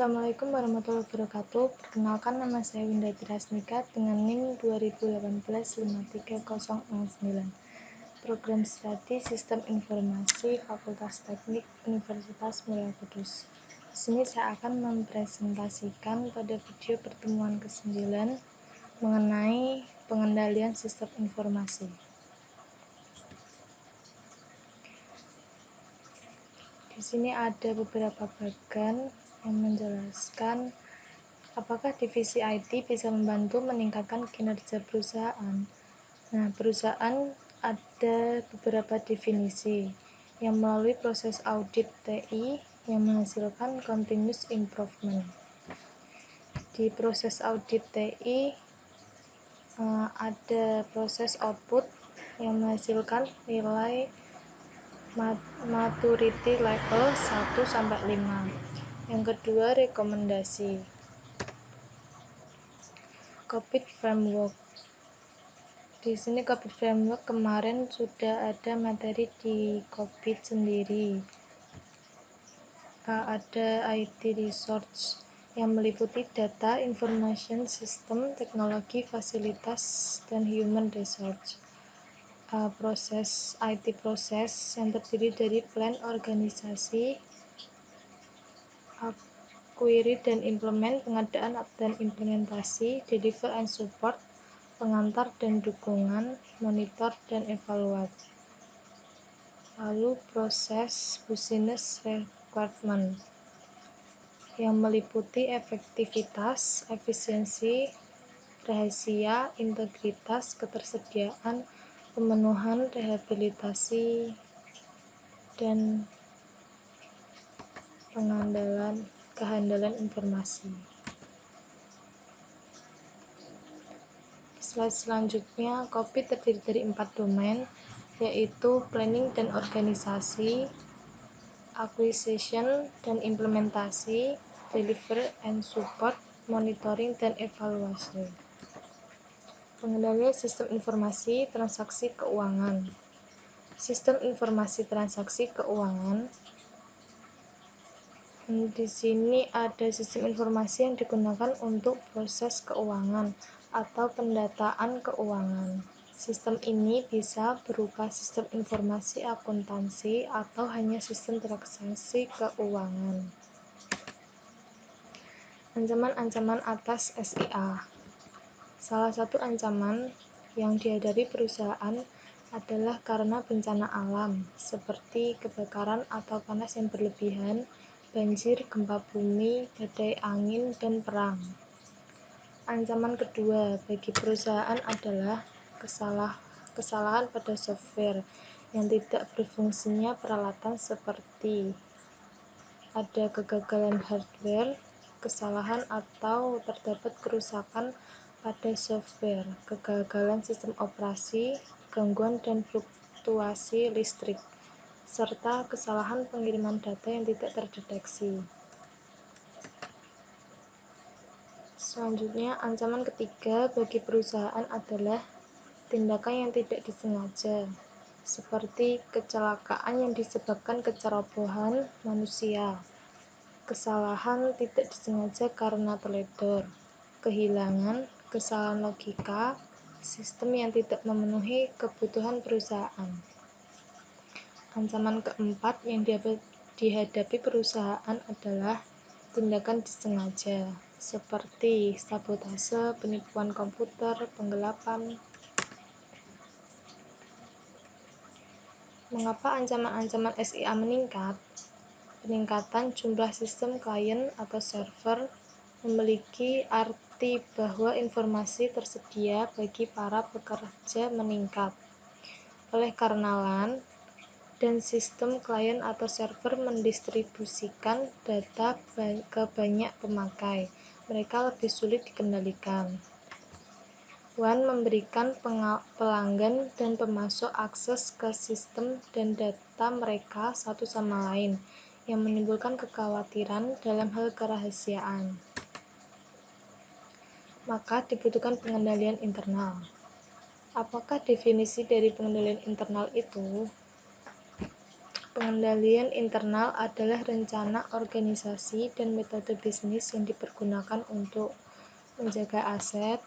Assalamualaikum warahmatullahi wabarakatuh. Perkenalkan, nama saya Winda Tirasnika dengan NIM 2018-53069. Program Studi Sistem Informasi Fakultas Teknik Universitas Mulia Kudus. Di sini saya akan mempresentasikan pada video pertemuan ke-9 mengenai pengendalian sistem informasi. Di sini ada beberapa bagian yang menjelaskan apakah divisi IT bisa membantu meningkatkan kinerja perusahaan. Nah, perusahaan ada beberapa definisi yang melalui proses audit TI yang menghasilkan continuous improvement. Di proses audit TI ada proses output yang menghasilkan nilai maturity level 1-5. Yang kedua, rekomendasi. COVID Framework. Di sini COVID Framework kemarin sudah ada materi di COVID sendiri. Ada IT Research yang meliputi data, information system, teknologi, fasilitas, dan human research. Proses IT proses yang terdiri dari plan, organisasi, query dan implement, pengadaan dan implementasi, deliver and support, pengantar dan dukungan, monitor dan evaluasi. Lalu proses business requirement yang meliputi efektivitas, efisiensi, rahasia, integritas, ketersediaan, pemenuhan, rehabilitasi, dan kehandalan informasi. Slide selanjutnya, COVID terdiri dari 4 domain, yaitu planning dan organisasi, acquisition dan implementasi, deliver and support, monitoring dan evaluasi. Pengendalian sistem informasi transaksi keuangan. Sistem informasi transaksi keuangan. Di sini ada sistem informasi yang digunakan untuk proses keuangan atau pendataan keuangan. Sistem ini bisa berupa sistem informasi akuntansi atau hanya sistem transaksi keuangan. Ancaman-ancaman atas SIA. Salah satu ancaman yang dihadapi perusahaan adalah karena bencana alam seperti kebakaran atau panas yang berlebihan, banjir, gempa bumi, badai angin, dan perang. Ancaman kedua bagi perusahaan adalah kesalahan pada software yang tidak berfungsinya peralatan, seperti ada kegagalan hardware, kesalahan atau terdapat kerusakan pada software, kegagalan sistem operasi, gangguan dan fluktuasi listrik, serta kesalahan pengiriman data yang tidak terdeteksi. Selanjutnya, ancaman ketiga bagi perusahaan adalah tindakan yang tidak disengaja, seperti kecelakaan yang disebabkan kecerobohan manusia, kesalahan tidak disengaja karena teledor, kehilangan, kesalahan logika, sistem yang tidak memenuhi kebutuhan perusahaan. Ancaman keempat yang dihadapi perusahaan adalah tindakan disengaja, seperti sabotase, penipuan komputer, penggelapan. Mengapa ancaman-ancaman SIA meningkat? Peningkatan jumlah sistem klien atau server memiliki arti bahwa informasi tersedia bagi para pekerja meningkat. Oleh karena LAN dan sistem klien atau server mendistribusikan data ke banyak pemakai, mereka lebih sulit dikendalikan. WAN memberikan pelanggan dan pemasok akses ke sistem dan data mereka satu sama lain, yang menimbulkan kekhawatiran dalam hal kerahasiaan. Maka dibutuhkan pengendalian internal. Apakah definisi dari pengendalian internal itu? Pengendalian internal adalah rencana organisasi dan metode bisnis yang dipergunakan untuk menjaga aset,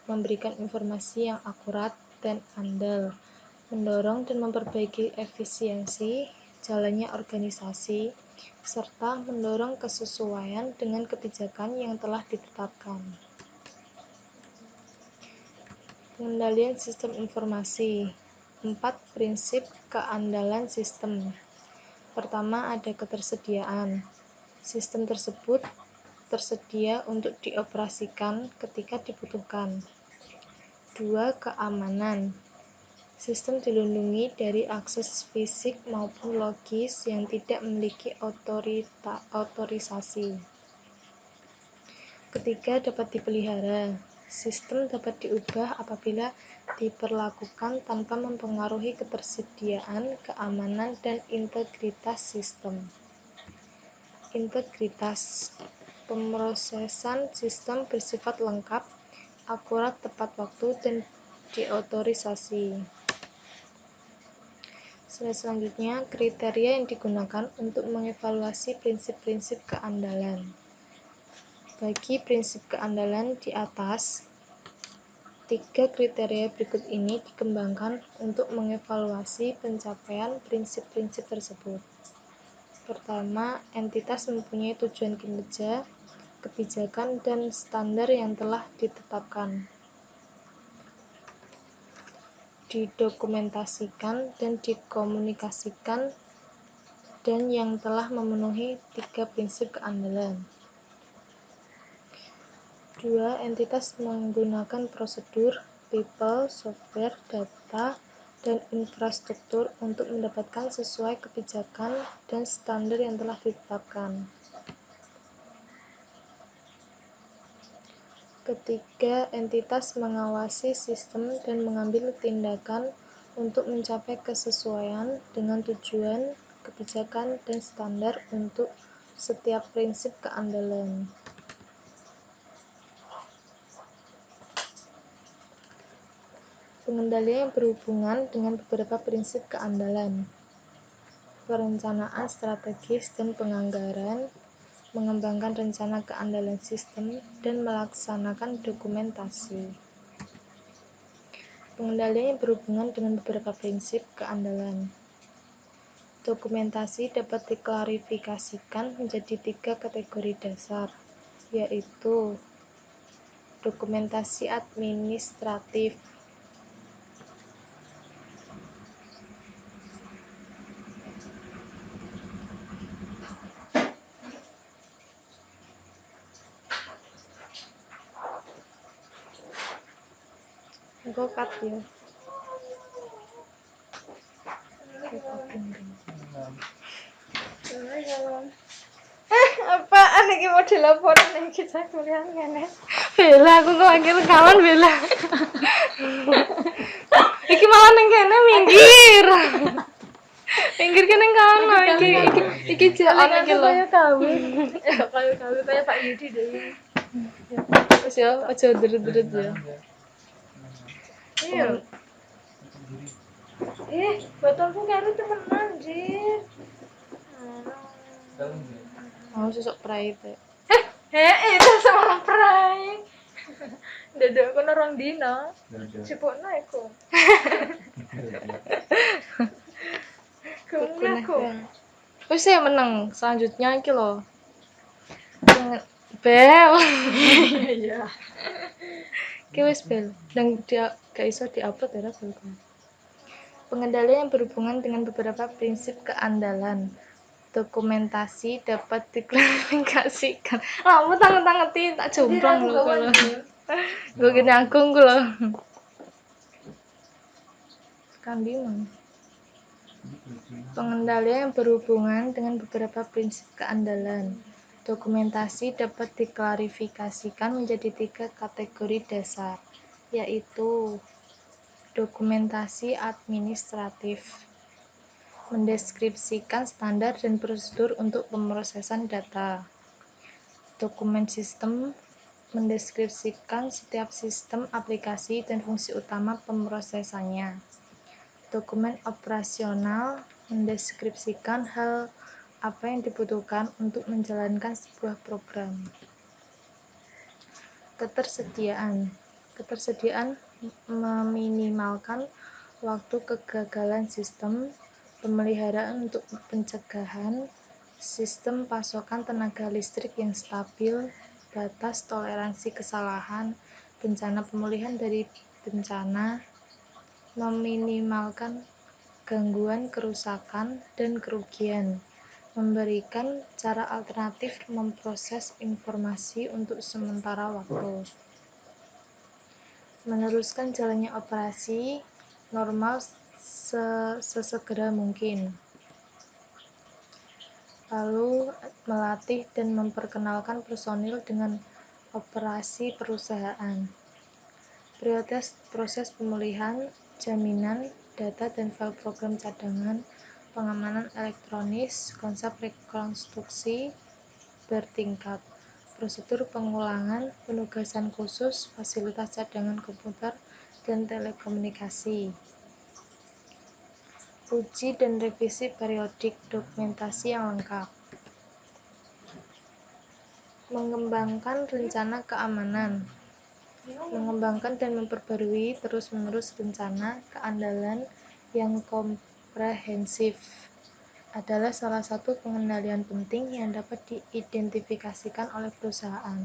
memberikan informasi yang akurat dan andal, mendorong dan memperbaiki efisiensi jalannya organisasi, serta mendorong kesesuaian dengan kebijakan yang telah ditetapkan. Pengendalian sistem informasi. 4 prinsip keandalan sistem. Pertama, ada ketersediaan. Sistem tersebut tersedia untuk dioperasikan ketika dibutuhkan. 2. Keamanan. Sistem dilindungi dari akses fisik maupun logis yang tidak memiliki otorisasi. Ketiga, dapat dipelihara. Sistem dapat diubah apabila diperlakukan tanpa mempengaruhi ketersediaan, keamanan, dan integritas sistem. Integritas. Pemrosesan sistem bersifat lengkap, akurat, tepat waktu, dan diotorisasi. Selanjutnya, kriteria yang digunakan untuk mengevaluasi prinsip-prinsip keandalan. Bagi prinsip keandalan di atas, 3 kriteria berikut ini dikembangkan untuk mengevaluasi pencapaian prinsip-prinsip tersebut. Pertama, entitas mempunyai tujuan kinerja, kebijakan, dan standar yang telah ditetapkan, didokumentasikan, dan dikomunikasikan, dan yang telah memenuhi 3 prinsip keandalan. 2. Entitas menggunakan prosedur, people, software, data, dan infrastruktur untuk mendapatkan sesuai kebijakan dan standar yang telah ditetapkan. Ketiga, entitas mengawasi sistem dan mengambil tindakan untuk mencapai kesesuaian dengan tujuan, kebijakan, dan standar untuk setiap prinsip keandalan. Pengendalian yang berhubungan dengan beberapa prinsip keandalan. Perencanaan strategis dan penganggaran, mengembangkan rencana keandalan sistem, dan melaksanakan dokumentasi. Pengendalian yang berhubungan dengan beberapa prinsip keandalan. Dokumentasi dapat diklarifikasikan menjadi 3 kategori dasar, yaitu dokumentasi administratif, gokat ya. Apaan iki model laporan iki saya kuliah ngene. Bella, aku kok akhir rekaman Bella. Iki malah neng kene minggir. Minggir kene kono iki jalan iki lho. Kayak kawin. Kayak Pak Yudi deh. Wis ya, aja deret-deret ya. Iya. Botolku karo temenan, Jir. Mau sesuk private. Itu sama prai. Dedek kono rong dino. Cepukno iku. Aku. Wis ya meneng. Selanjutnya iki lho. Bel. Iya. Ki wis bel. Dan dia gak iso diupload ya bel. Pengendalian yang berhubungan dengan beberapa prinsip keandalan. Dokumentasi dapat diklarifikasikan. Kamu tangan-tangeti tak jomplang lho kalau. Gue gini agung gue loh. Kambing. Pengendalian yang berhubungan dengan beberapa prinsip keandalan. Dokumentasi dapat diklarifikasikan menjadi 3 kategori dasar, yaitu dokumentasi administratif, mendeskripsikan standar dan prosedur untuk pemrosesan data. Dokumen sistem mendeskripsikan setiap sistem, aplikasi, dan fungsi utama pemrosesannya. Dokumen operasional mendeskripsikan hal apa yang dibutuhkan untuk menjalankan sebuah program. Ketersediaan meminimalkan waktu kegagalan sistem, pemeliharaan untuk pencegahan, sistem pasokan tenaga listrik yang stabil, batas toleransi kesalahan, bencana pemulihan dari bencana, meminimalkan gangguan, kerusakan, dan kerugian, memberikan cara alternatif memproses informasi untuk sementara waktu, meneruskan jalannya operasi normal sesegera mungkin, lalu melatih dan memperkenalkan personil dengan operasi perusahaan, prioritas proses pemulihan, jaminan, data dan file program cadangan, pengamanan elektronis, konsep rekonstruksi bertingkat, prosedur pengulangan, penugasan khusus, fasilitas cadangan komputer dan telekomunikasi, uji dan revisi periodik, dokumentasi yang lengkap, mengembangkan rencana keamanan, mengembangkan dan memperbarui terus-menerus rencana keandalan yang komprehensif adalah salah satu pengendalian penting yang dapat diidentifikasikan oleh perusahaan.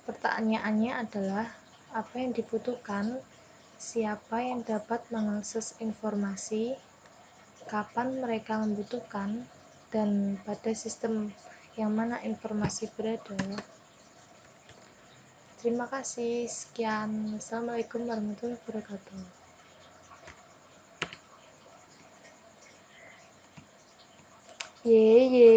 Pertanyaannya adalah, apa yang dibutuhkan, siapa yang dapat mengakses informasi, kapan mereka membutuhkan, dan pada sistem yang mana informasi berada. Terima kasih. Sekian. Wassalamualaikum warahmatullahi wabarakatuh. Ye.